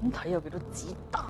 咁睇有幾多子彈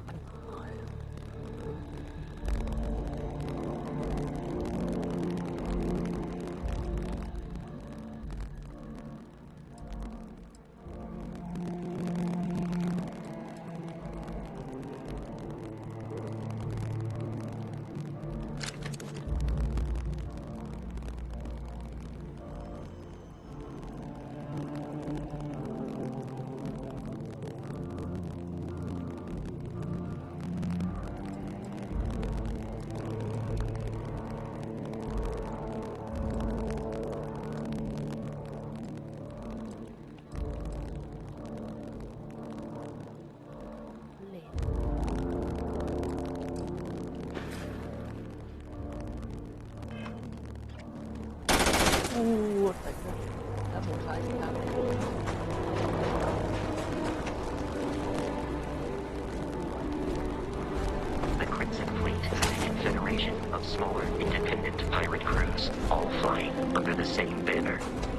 ？The Crimson Fleet is a confederation of smaller, independent pirate crews, all flying under the same banner.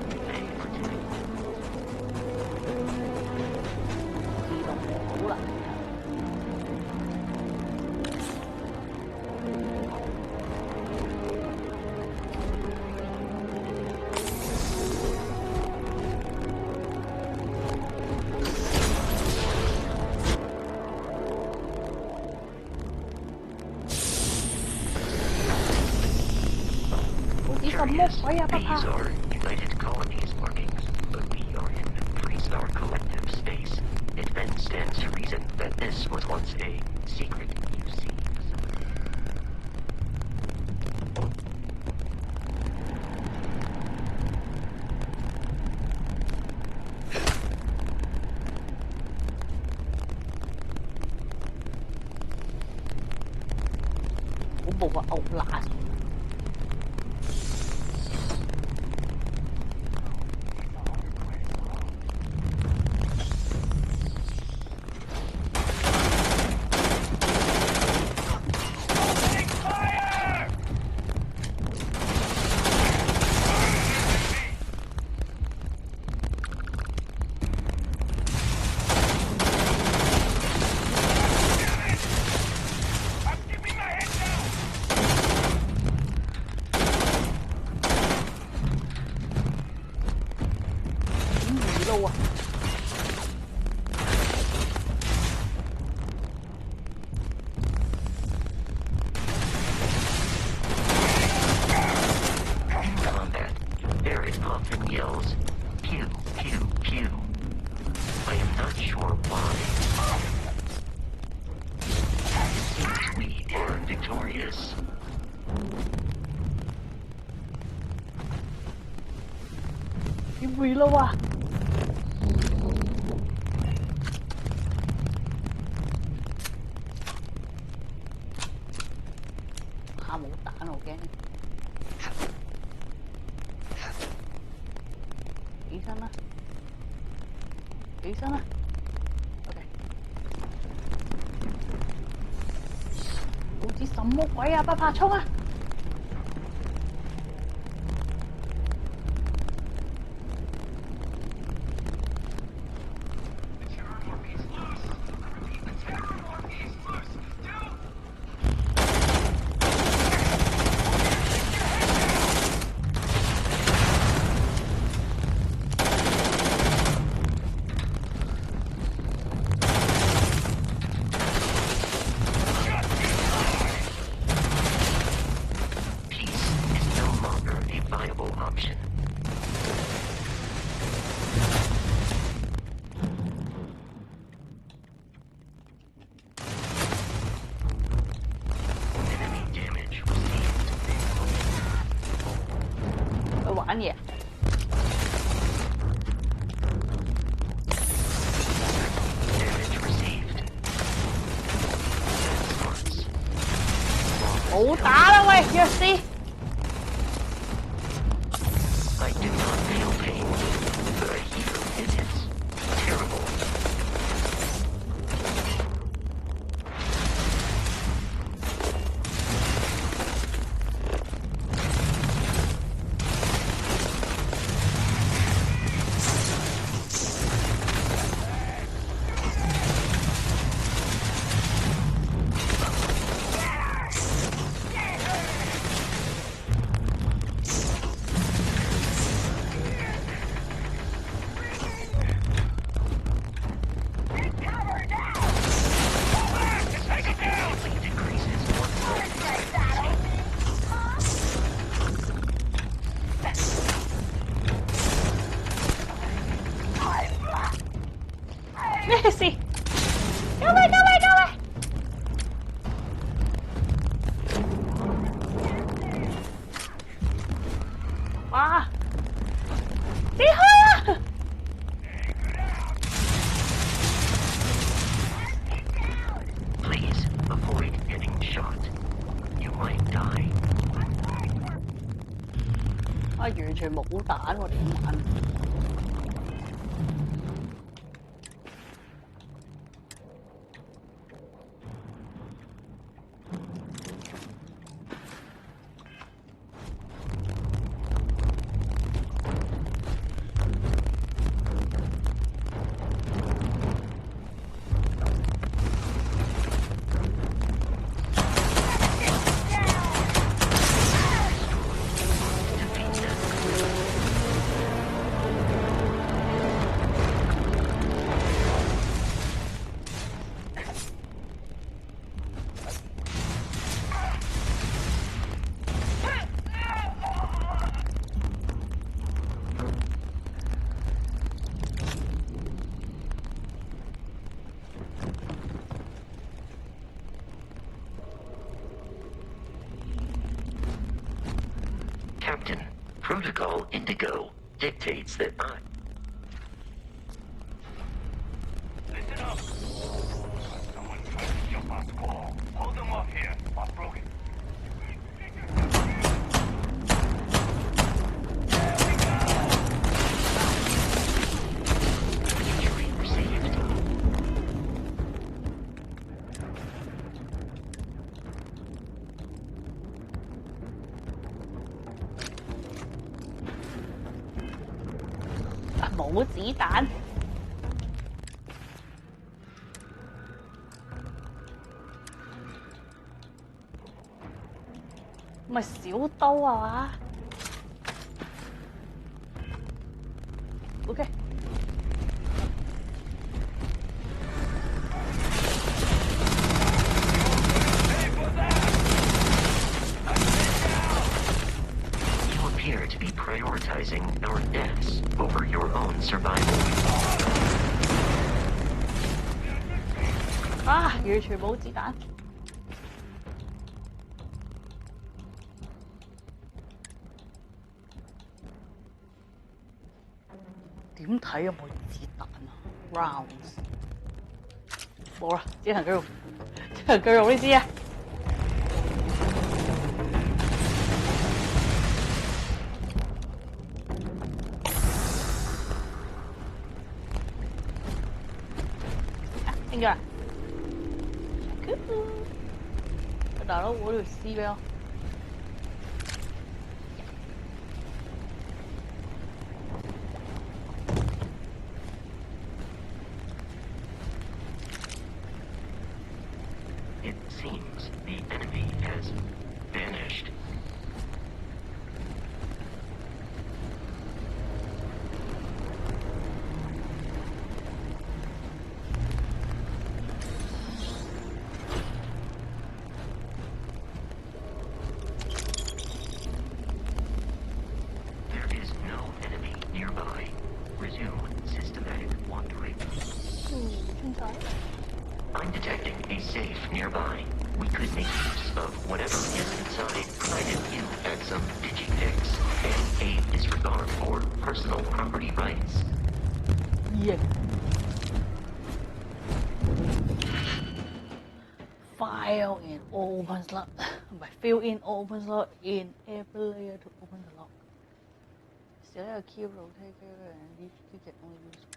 They protect. 好啦。These are United Colonies markings, but we are in three-star collective space. It then stands to reason that this was once a secret UC facility. 我冇話牛腩。會咯喎！嚇冇彈我驚！起身啦！起身啦 ！OK。好似什麼鬼啊！不怕衝啊！玩嘢。好打啦喂，弱師。咩事？救命！救命！救命！哇！離開啊！ Please avoid getting shot. You might die. 啊，完全冇彈喎，點玩？Captain, Protocol Indigo dictates that I... Listen up! Someone tried to jump our squall. Hold them off here. Off broken. Injury received. 冇子彈，咪小刀啊嘛 ？OK。You appear to be prioritizing our deaths over your own survival. 啊！完全冇子彈。點睇有冇子彈啊 ？Rounds 冇啦，只能夠用呢支啊！邊個啊？大佬，我條屍俾我。It seems the enemy has vanished. There is no enemy nearby. Resume systematic wandering. 清楚。 I'm detecting a safe nearby. We could make use of whatever is inside, provided you add some digipicks and a disregard for personal property rights. Yeah. File in open slot. Fill in open slot in every layer to open the lock. Select a key rotator and each key can only use once.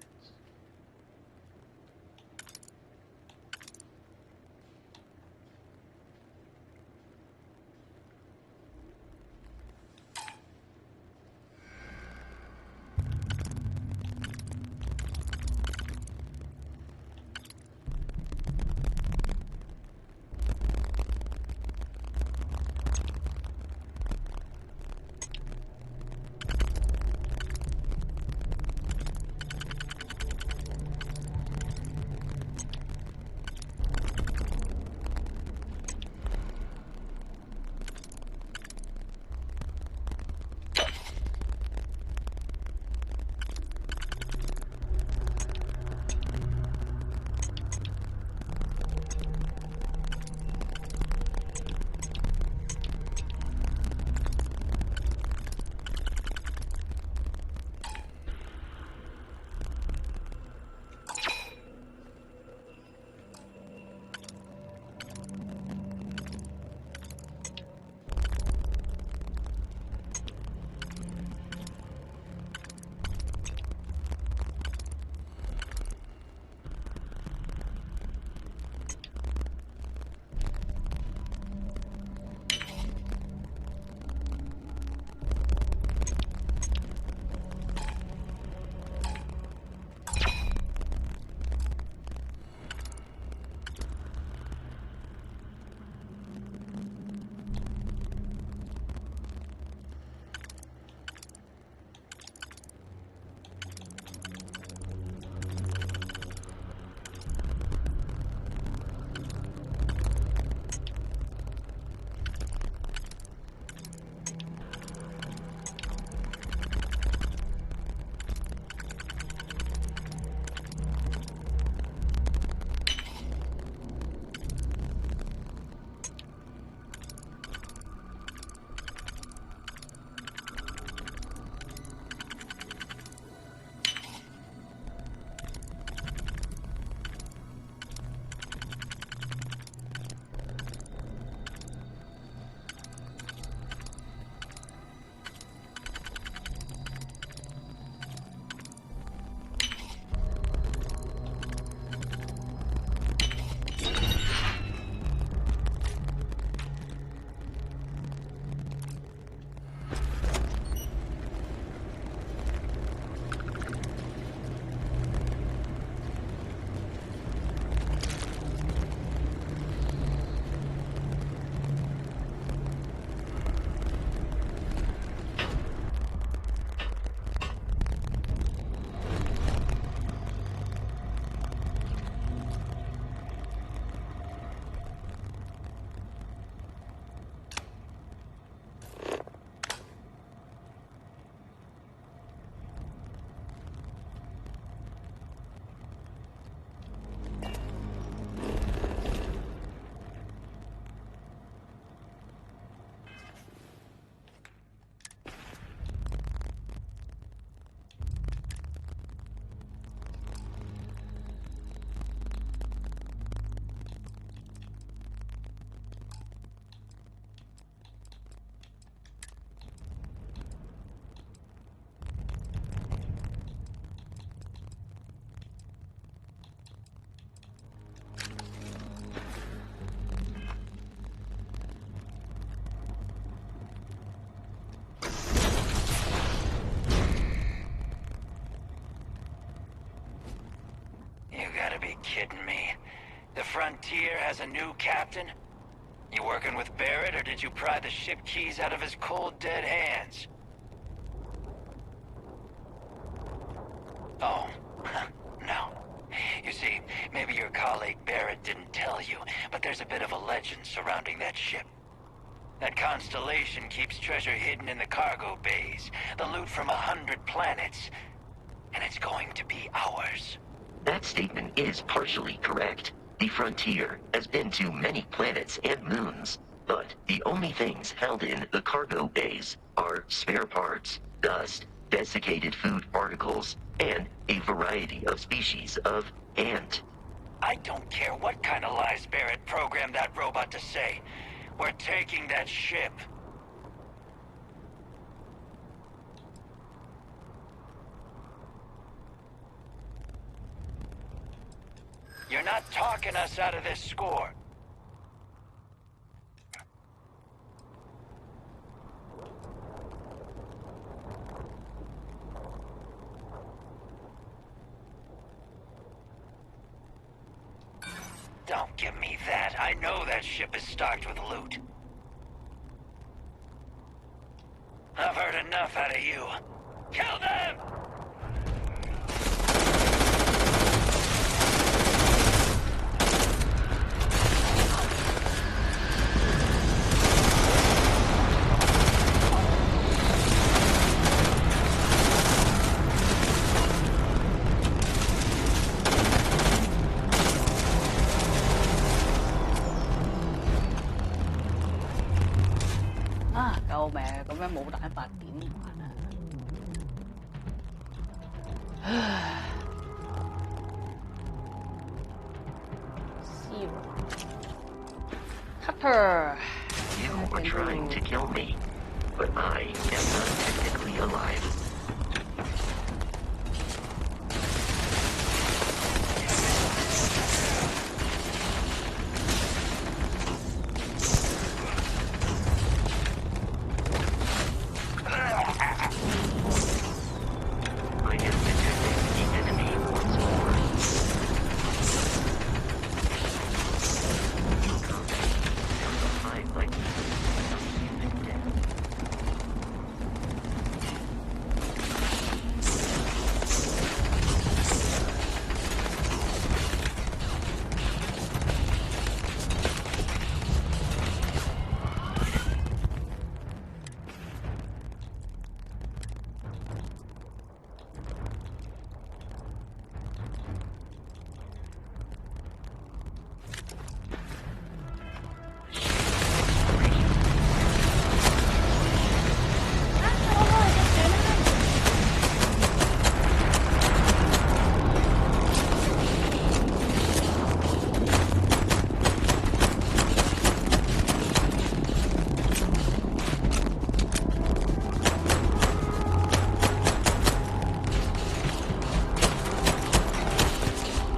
a new captain? You working with Barrett, or did you pry the ship keys out of his cold, dead hands? Oh, no. You see, maybe your colleague Barrett didn't tell you, but there's a bit of a legend surrounding that ship. That constellation keeps treasure hidden in the cargo bays, the loot from 100 planets, and it's going to be ours. That statement is partially correct. The Frontier has been to many planets and moons, but the only things held in the cargo bays are spare parts, dust, desiccated food particles, and a variety of species of ant. I don't care what kind of lies Barrett programmed that robot to say. We're taking that ship. You're not talking us out of this score. Don't give me that. I know that ship is stocked with loot. I've heard enough out of you. Kill them! À, cậu mẹ, có mấy mũ đạn phạt điểm mà nè. Zero. Cutter. You were trying to kill me, but I am not technically alive. I am detecting the enemy once more. There is a high likelihood of human death.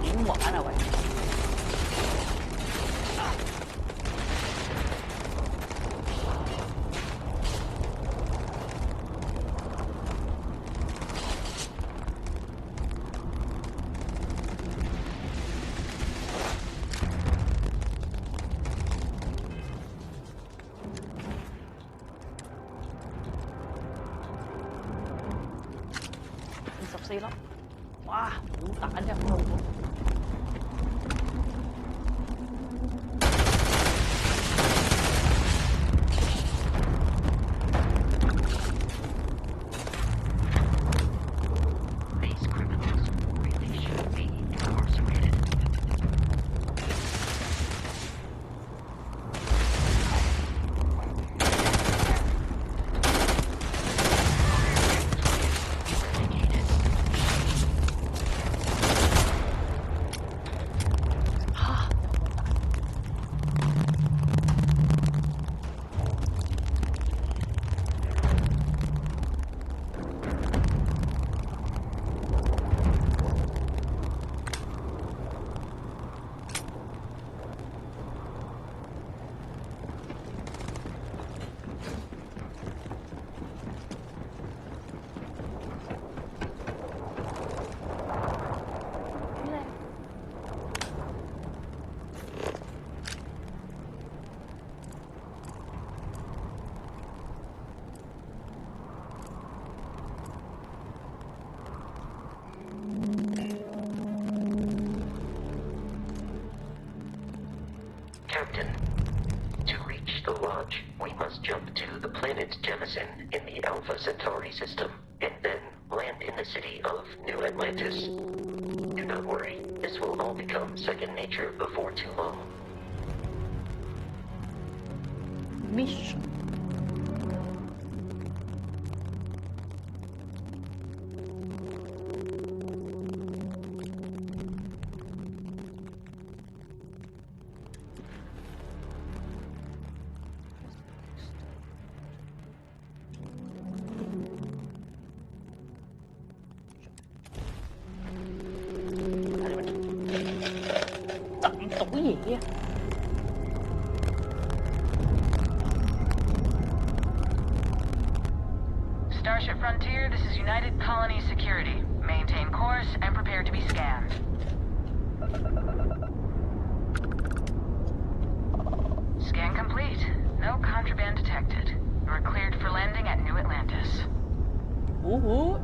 Điểm quả nào vậy? Sọc xi lắm. Wow, đủ tả ra không luôn. These criminals really should be incarcerated. Eradicated. Captain. To reach the Lodge, we must jump to the planet Jemison in the Alpha Centauri system, and then land in the city of New Atlantis. Do not worry, this will all become second nature before too long. Mission. Yeah. Starship Frontier, this is United Colony Security. Maintain course and prepare to be scanned. Scan complete. No contraband detected. You are cleared for landing at New Atlantis. Ooh.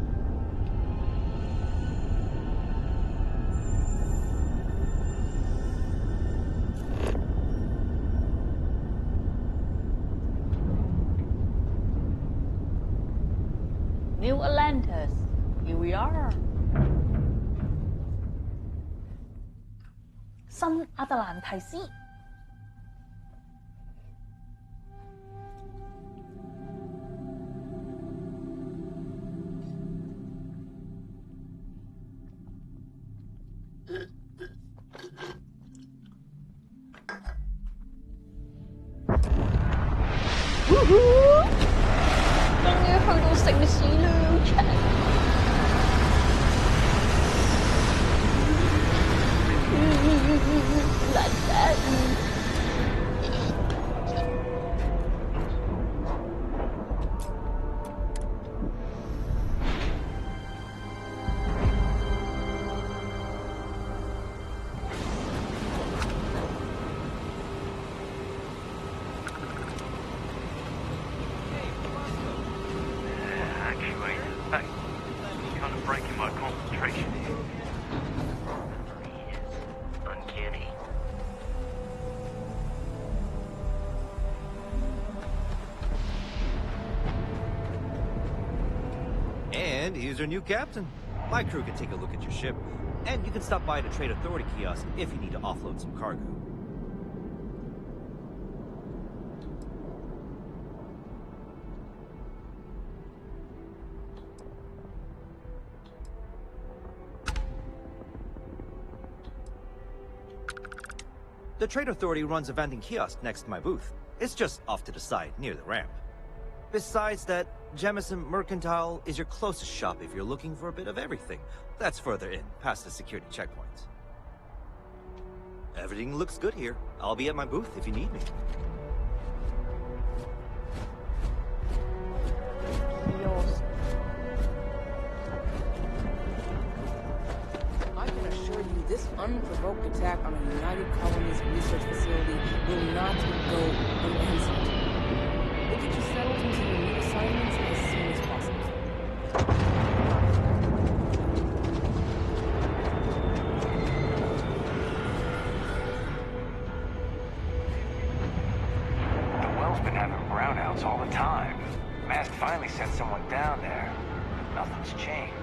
New Atlantis. Here we are. 新亞特蘭提斯。終於去到城市啦！Like that. Actually, that's kind of breaking my concentration here. Uncanny. And here's our new captain. My crew can take a look at your ship, and you can stop by the Trade Authority kiosk if you need to offload some cargo. The Trade Authority runs a vending kiosk next to my booth. It's just off to the side, near the ramp. Besides that, Jemison Mercantile is your closest shop if you're looking for a bit of everything. That's further in, past the security checkpoints. Everything looks good here. I'll be at my booth if you need me. I can assure you this unprovoked attack on a United Colonies research facility will not go unanswered. We'll get you settled into your new assignments as soon as possible. The well's been having brownouts all the time. Mast finally sent someone down there. Nothing's changed.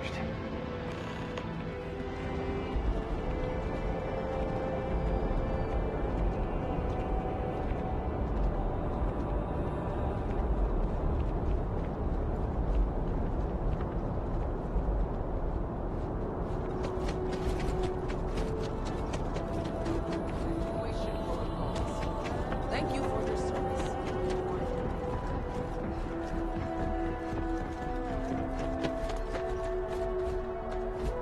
Thank you for your service.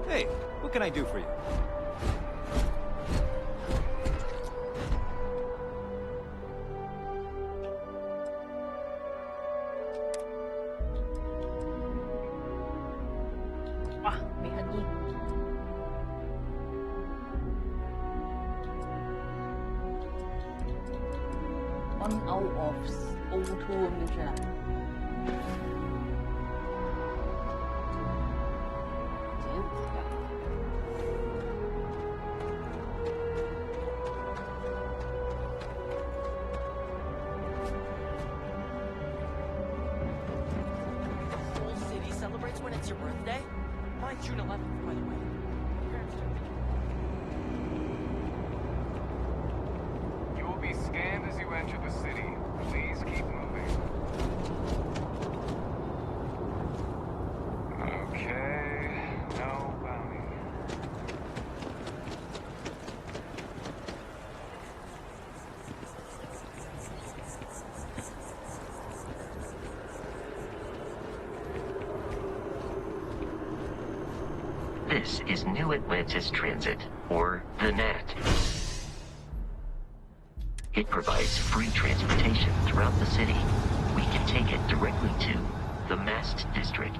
Hey, what can I do for you? Wow,美很硬。One out of O2 咁點算啊？ Learn it's your birthday? Mine's June 11th, by the way. Parents took me. You will be scanned as you enter the city. Please keep moving. Okay, no bounty. This is New Atlantis Transit, or the NAT. It provides free transportation throughout the city. We can take it directly to the Mast District.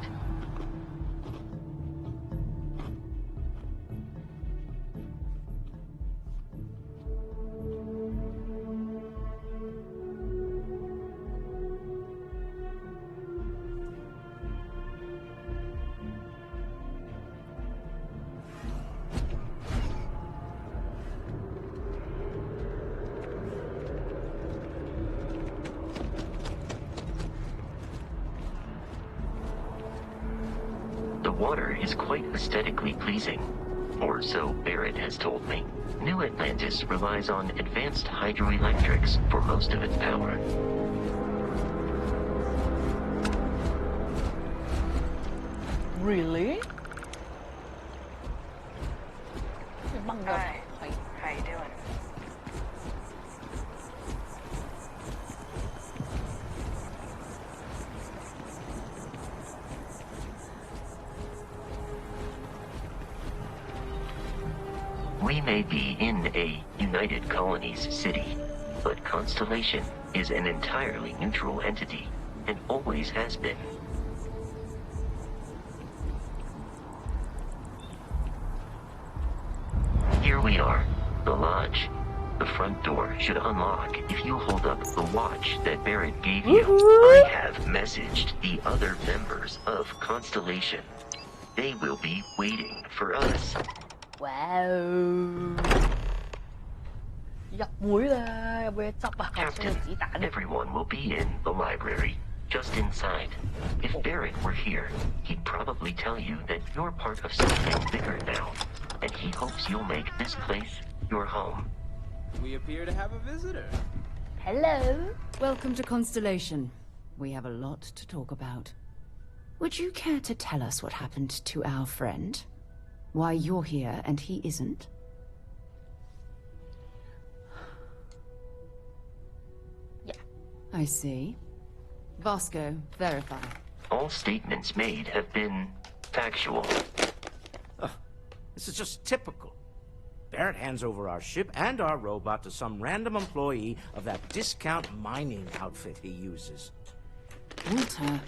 The water is quite aesthetically pleasing, or so Barrett has told me. New Atlantis relies on advanced hydroelectrics for most of its power. Really? Hi. How you doing? We may be in a United Colonies city, but Constellation is an entirely neutral entity, and always has been. Here we are, the lodge. The front door should unlock if you hold up the watch that Barrett gave you. I have messaged the other members of Constellation. They will be waiting for us. Wow. Nhập mũi là về chọc à, còn sẽ Captain, chỉ đạn. everyone will be in the library, just inside. If Barrett were here, he'd probably tell you that you're part of something bigger now, and he hopes you'll make this place your home. We appear to have a visitor. Hello. Welcome to Constellation. We have a lot to talk about. Would you care to tell us what happened to our friend? Why you're here and he isn't? Yeah. I see. Vasco, verify. All statements made have been factual. This is just typical. Barrett hands over our ship and our robot to some random employee of that discount mining outfit he uses. Walter.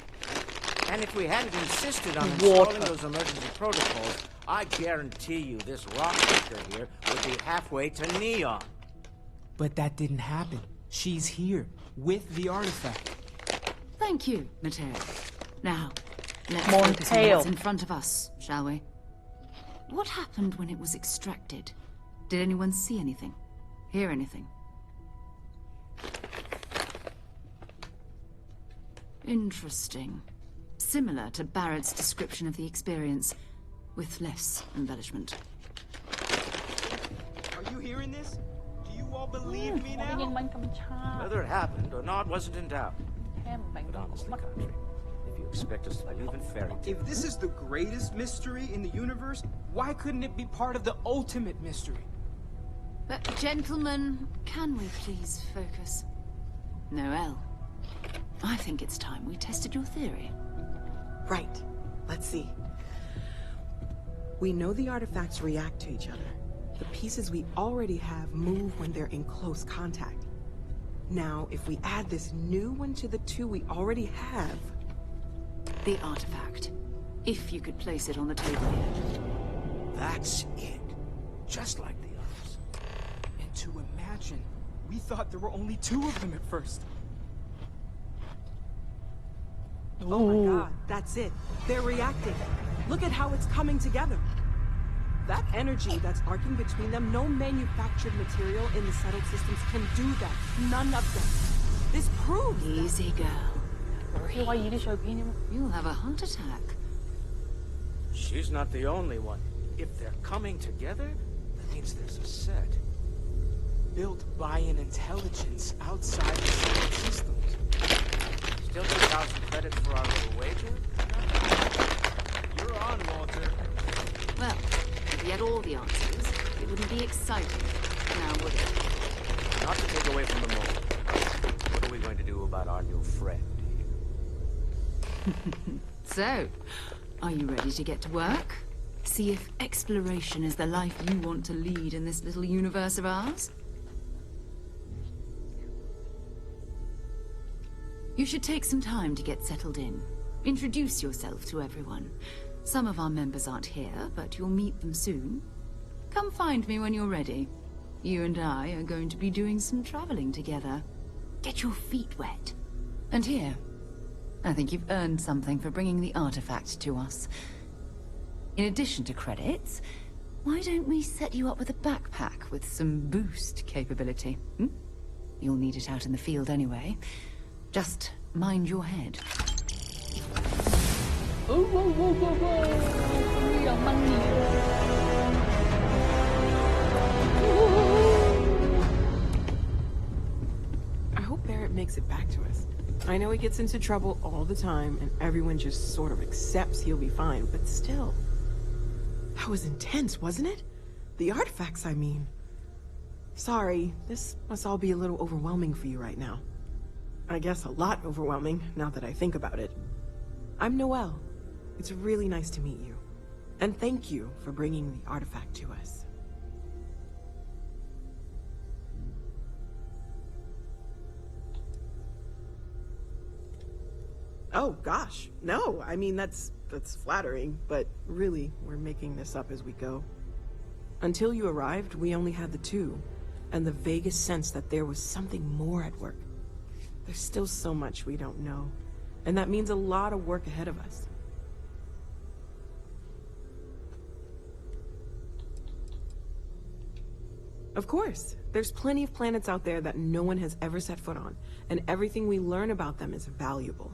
And if we hadn't insisted on installing those emergency protocols, I guarantee you this rock picker here would be halfway to Neon. But that didn't happen. She's here, with the artifact. Thank you, Mateo. Now, let's focus on what's in front of us, shall we? What happened when it was extracted? Did anyone see anything? Hear anything? Interesting. Similar to Barrett's description of the experience, with less embellishment. Are you hearing this? Do you all believe me now? Whether it happened or not wasn't in doubt. But honestly, Country, if you expect us to believe in fairy tales... If this is the greatest mystery in the universe, why couldn't it be part of the ultimate mystery? But, gentlemen, can we please focus? Noel, I think it's time we tested your theory. Right. Let's see. We know the artifacts react to each other. The pieces we already have move when they're in close contact. Now, if we add this new one to the two we already have... The artifact. If you could place it on the table here. That's it. Just like the others. And to imagine, we thought there were only two of them at first. Oh my god, that's it. They're reacting. Look at how it's coming together. That energy that's arcing between them, no manufactured material in the settled systems can do that. None of them. This proves Easy, girl. You'll You'll have a heart attack. She's not the only one. If they're coming together, that means there's a set. Built by an intelligence outside the solar systems. Still 2,000 credits for our little wager? You're on, Walter. Well, if he had all the answers, it wouldn't be exciting. Now, would it? Not to take away from the moment. What are we going to do about our new friend here? So, are you ready to get to work? See if exploration is the life you want to lead in this little universe of ours? You should take some time to get settled in. Introduce yourself to everyone. Some of our members aren't here, but you'll meet them soon. Come find me when you're ready. You and I are going to be doing some traveling together. Get your feet wet. And here, I think you've earned something for bringing the artifact to us. In addition to credits, why don't we set you up with a backpack with some boost capability? Hmm? You'll need it out in the field anyway. Just mind your head. I hope Barrett makes it back to us. I know he gets into trouble all the time, and everyone just sort of accepts he'll be fine, but still. That was intense, wasn't it? The artifacts, I mean. Sorry, this must all be a little overwhelming for you right now. I guess a lot overwhelming, now that I think about it. I'm Noelle. It's really nice to meet you. And thank you for bringing the artifact to us. Oh, gosh. No, I mean, that's flattering, but really, we're making this up as we go. Until you arrived, we only had the two, and the vaguest sense that there was something more at work. There's still so much we don't know, and that means a lot of work ahead of us. Of course, there's plenty of planets out there that no one has ever set foot on, and everything we learn about them is valuable.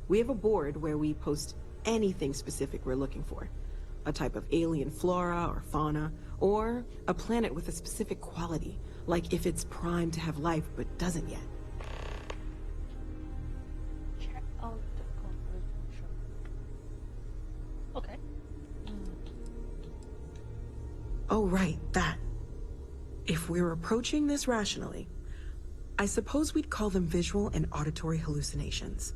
We have a board where we post anything specific we're looking for. A type of alien flora or fauna, or a planet with a specific quality, like if it's primed to have life but doesn't yet. Check out the conclusion. Okay. Oh, right, that. If we're approaching this rationally, I suppose we'd call them visual and auditory hallucinations.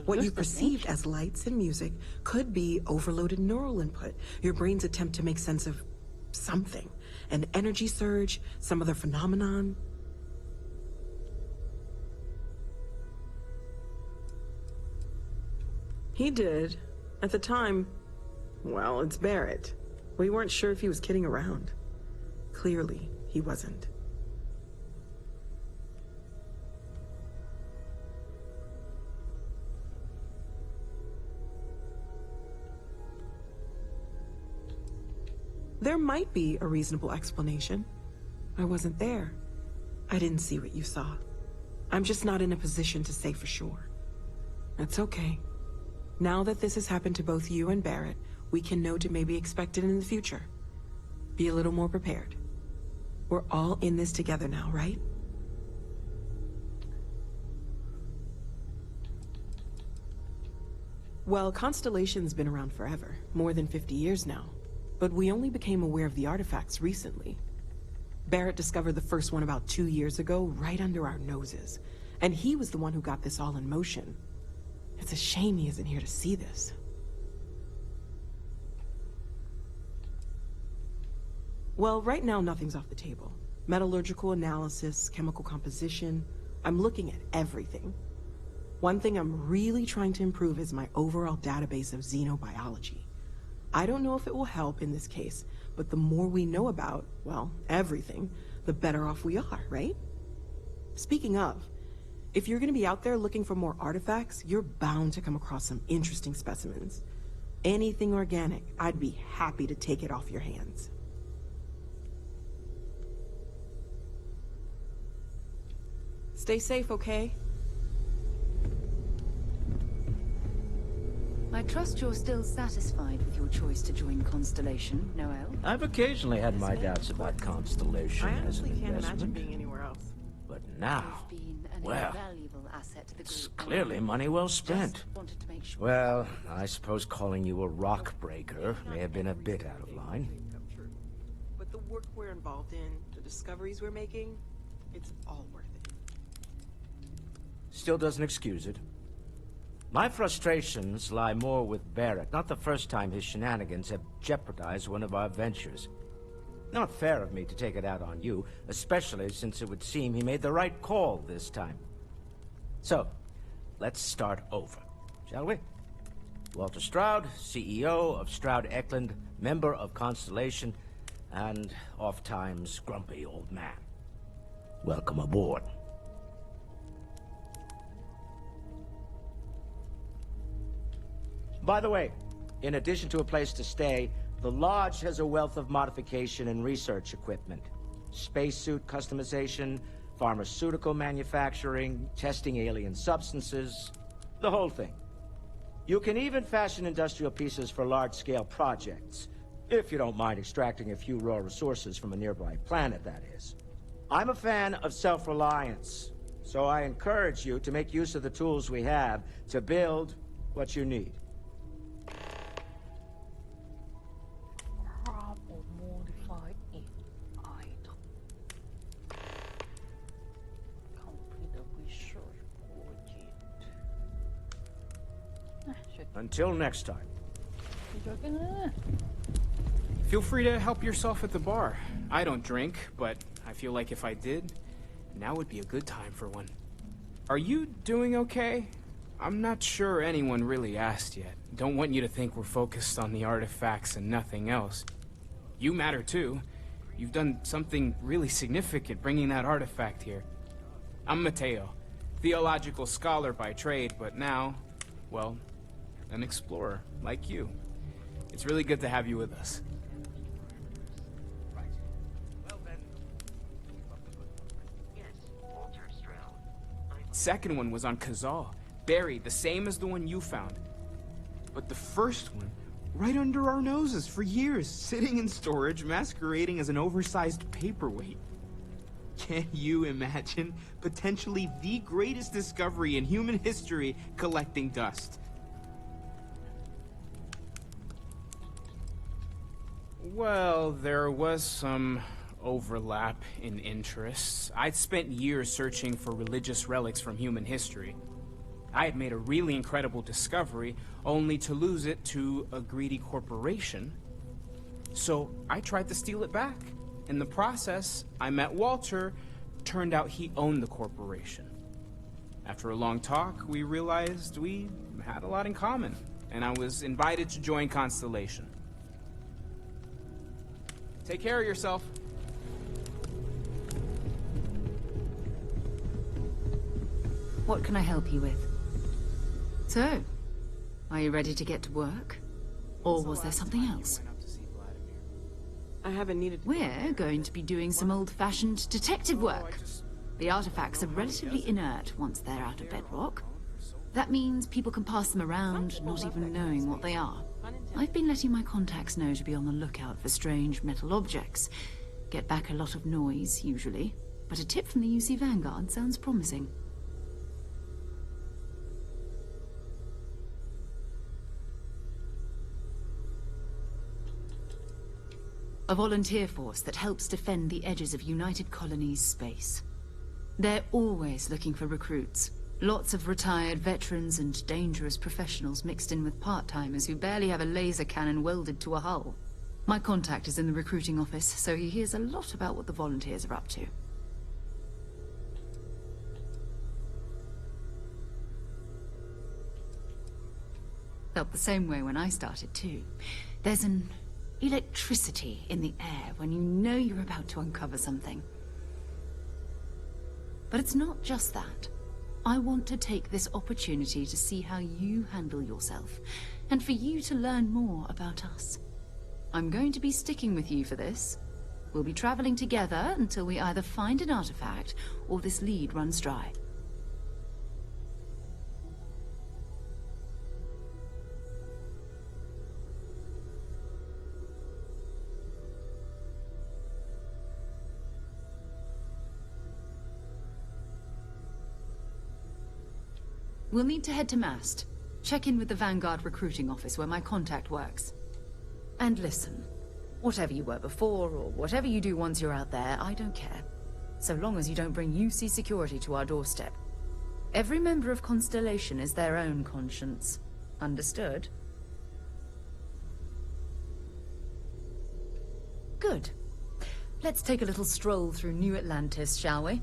What you perceived as lights and music could be overloaded neural input, your brain's attempt to make sense of something. An energy surge, some other phenomenon. He did. At the time, well, it's Barrett. We weren't sure if he was kidding around. Clearly, he wasn't. There might be a reasonable explanation. I wasn't there. I didn't see what you saw. I'm just not in a position to say for sure. That's okay. Now that this has happened to both you and Barrett, we can know to maybe expect it in the future. Be a little more prepared. We're all in this together now, right? Well, Constellation's been around forever, more than 50 years now. But we only became aware of the artifacts recently. Barrett discovered the first one about 2 years ago, right under our noses. And he was the one who got this all in motion. It's a shame he isn't here to see this. Well, right now nothing's off the table. Metallurgical analysis, chemical composition. I'm looking at everything. One thing I'm really trying to improve is my overall database of xenobiology. I don't know if it will help in this case, but the more we know about, well, everything, the better off we are, right? Speaking of, if you're gonna be out there looking for more artifacts, you're bound to come across some interesting specimens. Anything organic, I'd be happy to take it off your hands. Stay safe, okay? I I trust you're still satisfied with your choice to join Constellation, Noel? I've occasionally had my doubts about Constellation I as an honestly can't imagine investment. being anywhere else. But now, You've been an well, invaluable asset to the it's group. clearly money well spent. Just wanted to make sure. Well, I suppose calling you a rock breaker may have been a bit out of line. Come true. But the work we're involved in, the discoveries we're making, it's all worth it. Still doesn't excuse it. My frustrations lie more with Barrett. Not the first time his shenanigans have jeopardized one of our ventures. Not fair of me to take it out on you, especially since it would seem he made the right call this time. So, let's start over, shall we? Walter Stroud, CEO of Stroud Eklund, member of Constellation, and oft-times grumpy old man. Welcome aboard. By the way, in addition to a place to stay, the Lodge has a wealth of modification and research equipment. Spacesuit customization, pharmaceutical manufacturing, testing alien substances, the whole thing. You can even fashion industrial pieces for large-scale projects, if you don't mind extracting a few raw resources from a nearby planet, that is. I'm a fan of self-reliance, so I encourage you to make use of the tools we have to build what you need. Until next time. Feel free to help yourself at the bar. I don't drink, but I feel like if I did, now would be a good time for one. Are you doing okay? I'm not sure anyone really asked yet. Don't want you to think we're focused on the artifacts and nothing else. You matter too. You've done something really significant bringing that artifact here. I'm Mateo, theological scholar by trade, but now, well, an explorer, like you. It's really good to have you with us. Right. Well then, keep up the good work. Yes, Walter Stroud. Second one was on Kazal, buried, the same as the one you found. But the first one, right under our noses for years, sitting in storage, masquerading as an oversized paperweight. Can you imagine potentially the greatest discovery in human history collecting dust? Well, there was some overlap in interests. I'd spent years searching for religious relics from human history. I had made a really incredible discovery, only to lose it to a greedy corporation. So I tried to steal it back. In the process, I met Walter. Turned out he owned the corporation. After a long talk, we realized we had a lot in common, and I was invited to join Constellation. Take care of yourself. What can I help you with? So, are you ready to get to work? Or was there something else? I haven't needed... We're going to be doing some old-fashioned detective work. The artifacts are relatively inert once they're out of bedrock. That means people can pass them around, not even knowing what they are. I've been letting my contacts know to be on the lookout for strange metal objects. Get back a lot of noise, usually. But a tip from the UC Vanguard sounds promising. A volunteer force that helps defend the edges of United Colonies space. They're always looking for recruits. Lots of retired veterans and dangerous professionals mixed in with part-timers who barely have a laser cannon welded to a hull. My contact is in the recruiting office, so he hears a lot about what the volunteers are up to. Felt the same way when I started, too. There's an electricity in the air when you know you're about to uncover something. But it's not just that. I want to take this opportunity to see how you handle yourself, and for you to learn more about us. I'm going to be sticking with you for this. We'll be traveling together until we either find an artifact or this lead runs dry. We'll need to head to Mast. Check in with the Vanguard recruiting office where my contact works. And listen, whatever you were before, or whatever you do once you're out there, I don't care. So long as you don't bring UC security to our doorstep. Every member of Constellation is their own conscience. Understood? Good. Let's take a little stroll through New Atlantis, shall we?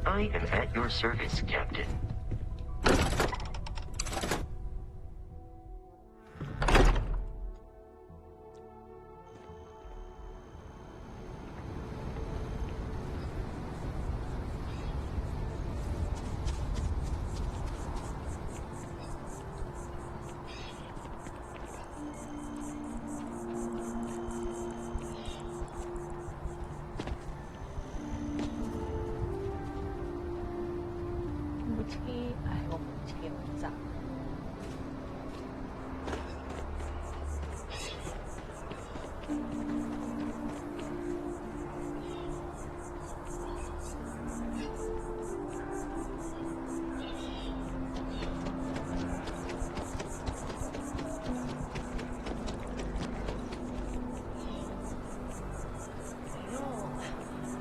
I am at your service, Captain.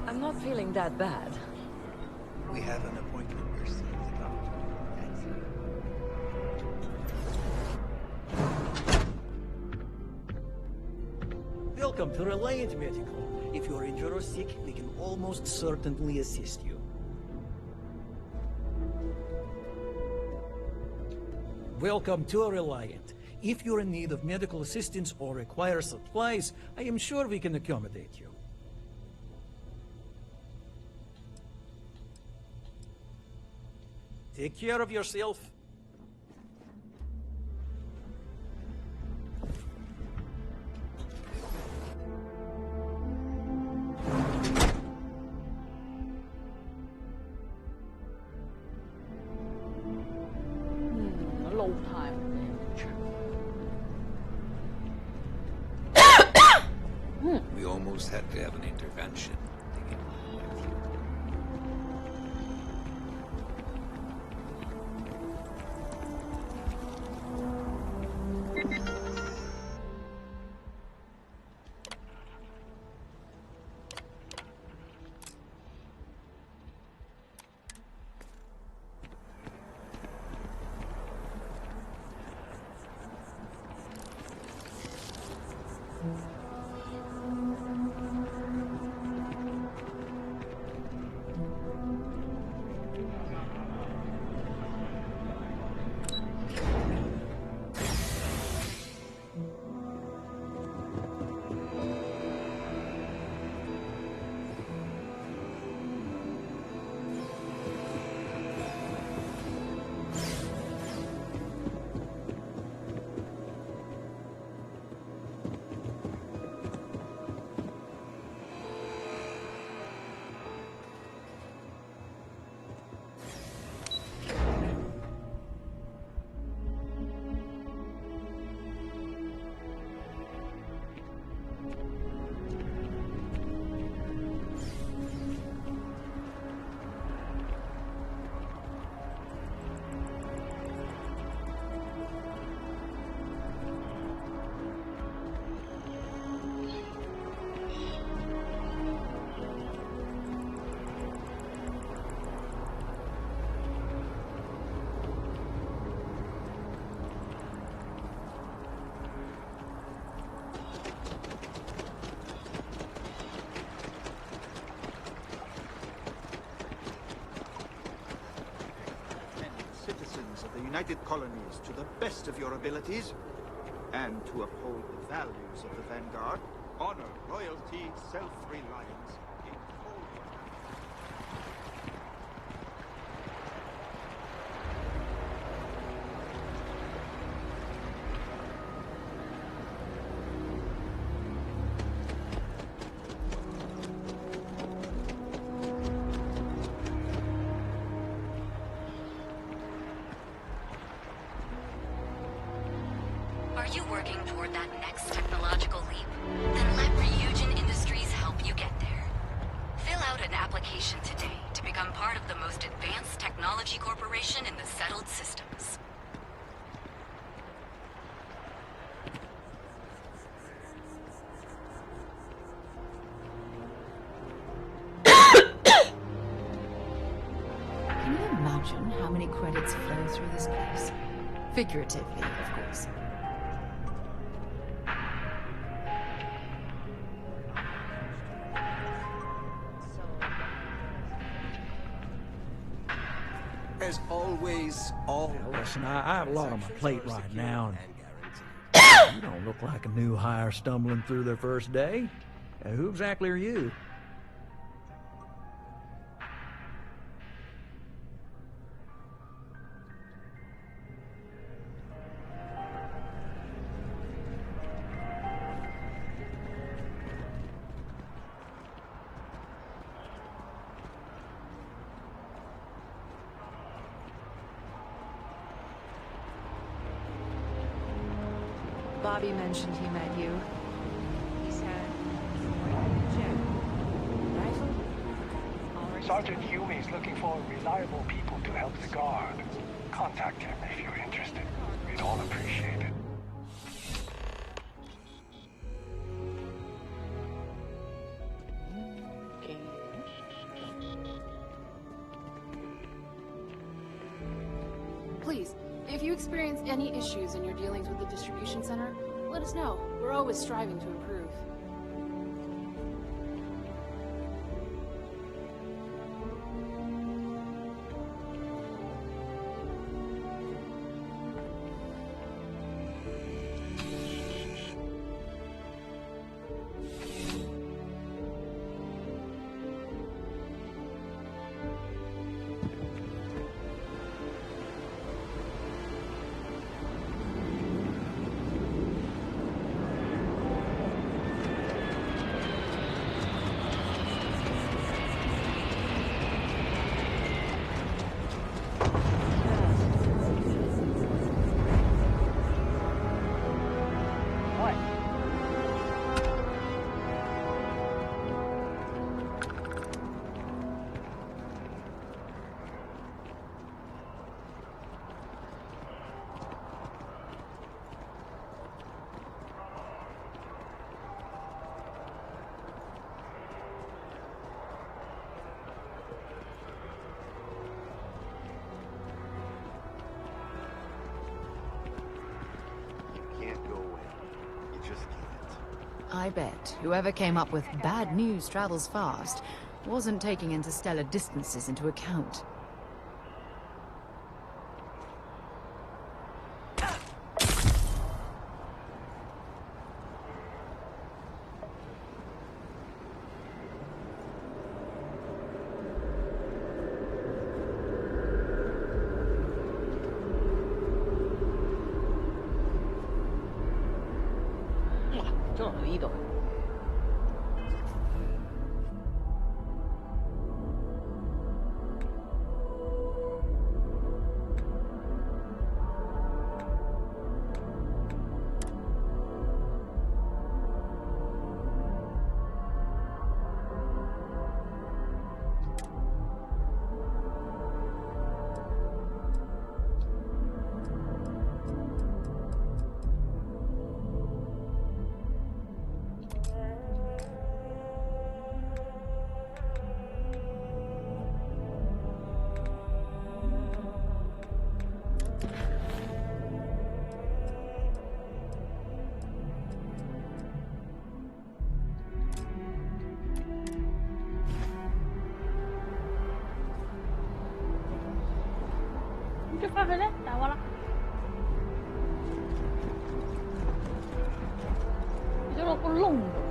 I'm not feeling that bad. We have an appointment received, Welcome to Reliant Medical. If you're injured or sick, we can almost certainly assist you. Welcome to Reliant. If you're in need of medical assistance or require supplies, I am sure we can accommodate you. Take care of yourself. A long time. We almost had to have an intervention to get with you. United Colonies to the best of your abilities, and to uphold the values of the Vanguard, honor, loyalty, self-reliance. you working toward that next technological leap? Then let Ryujin Industries help you get there. Fill out an application today to become part of the most advanced technology corporation in the settled systems. Can you imagine how many credits flow through this place? Figuratively, of course. As always, Listen, I have a lot on my plate right now, and you don't look like a new hire stumbling through their first day. Who exactly are you? Bobby mentioned he met you. He said, Sergeant Yumi is looking for reliable people to help the guard. Contact him if you're interested. We'd all appreciate it. Please, if you experience any issues in your dealings with the distribution center, let us know. We're always striving to improve. I bet whoever came up with bad news travels fast wasn't taking interstellar distances into account. Fa vedere, voilà. Gioco con lungo.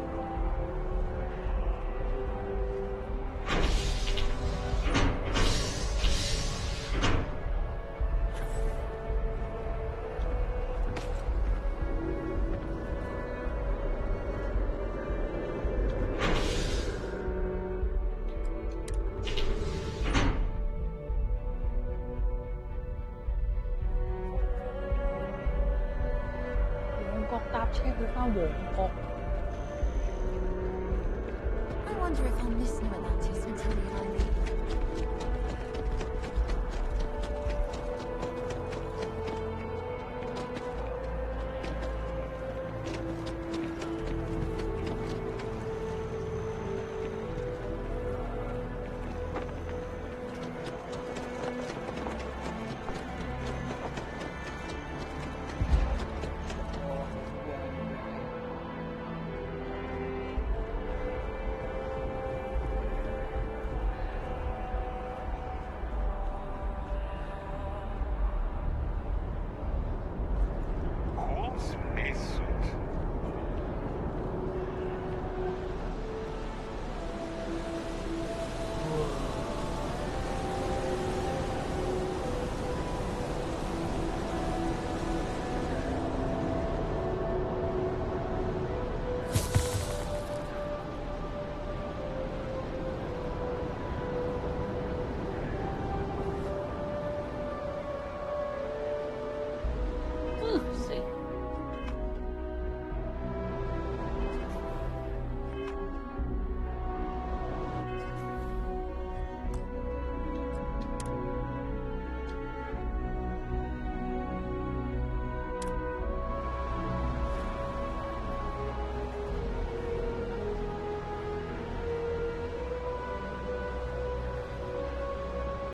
車去返旺角。I wonder if I'll miss New Atlantis until we finally leave.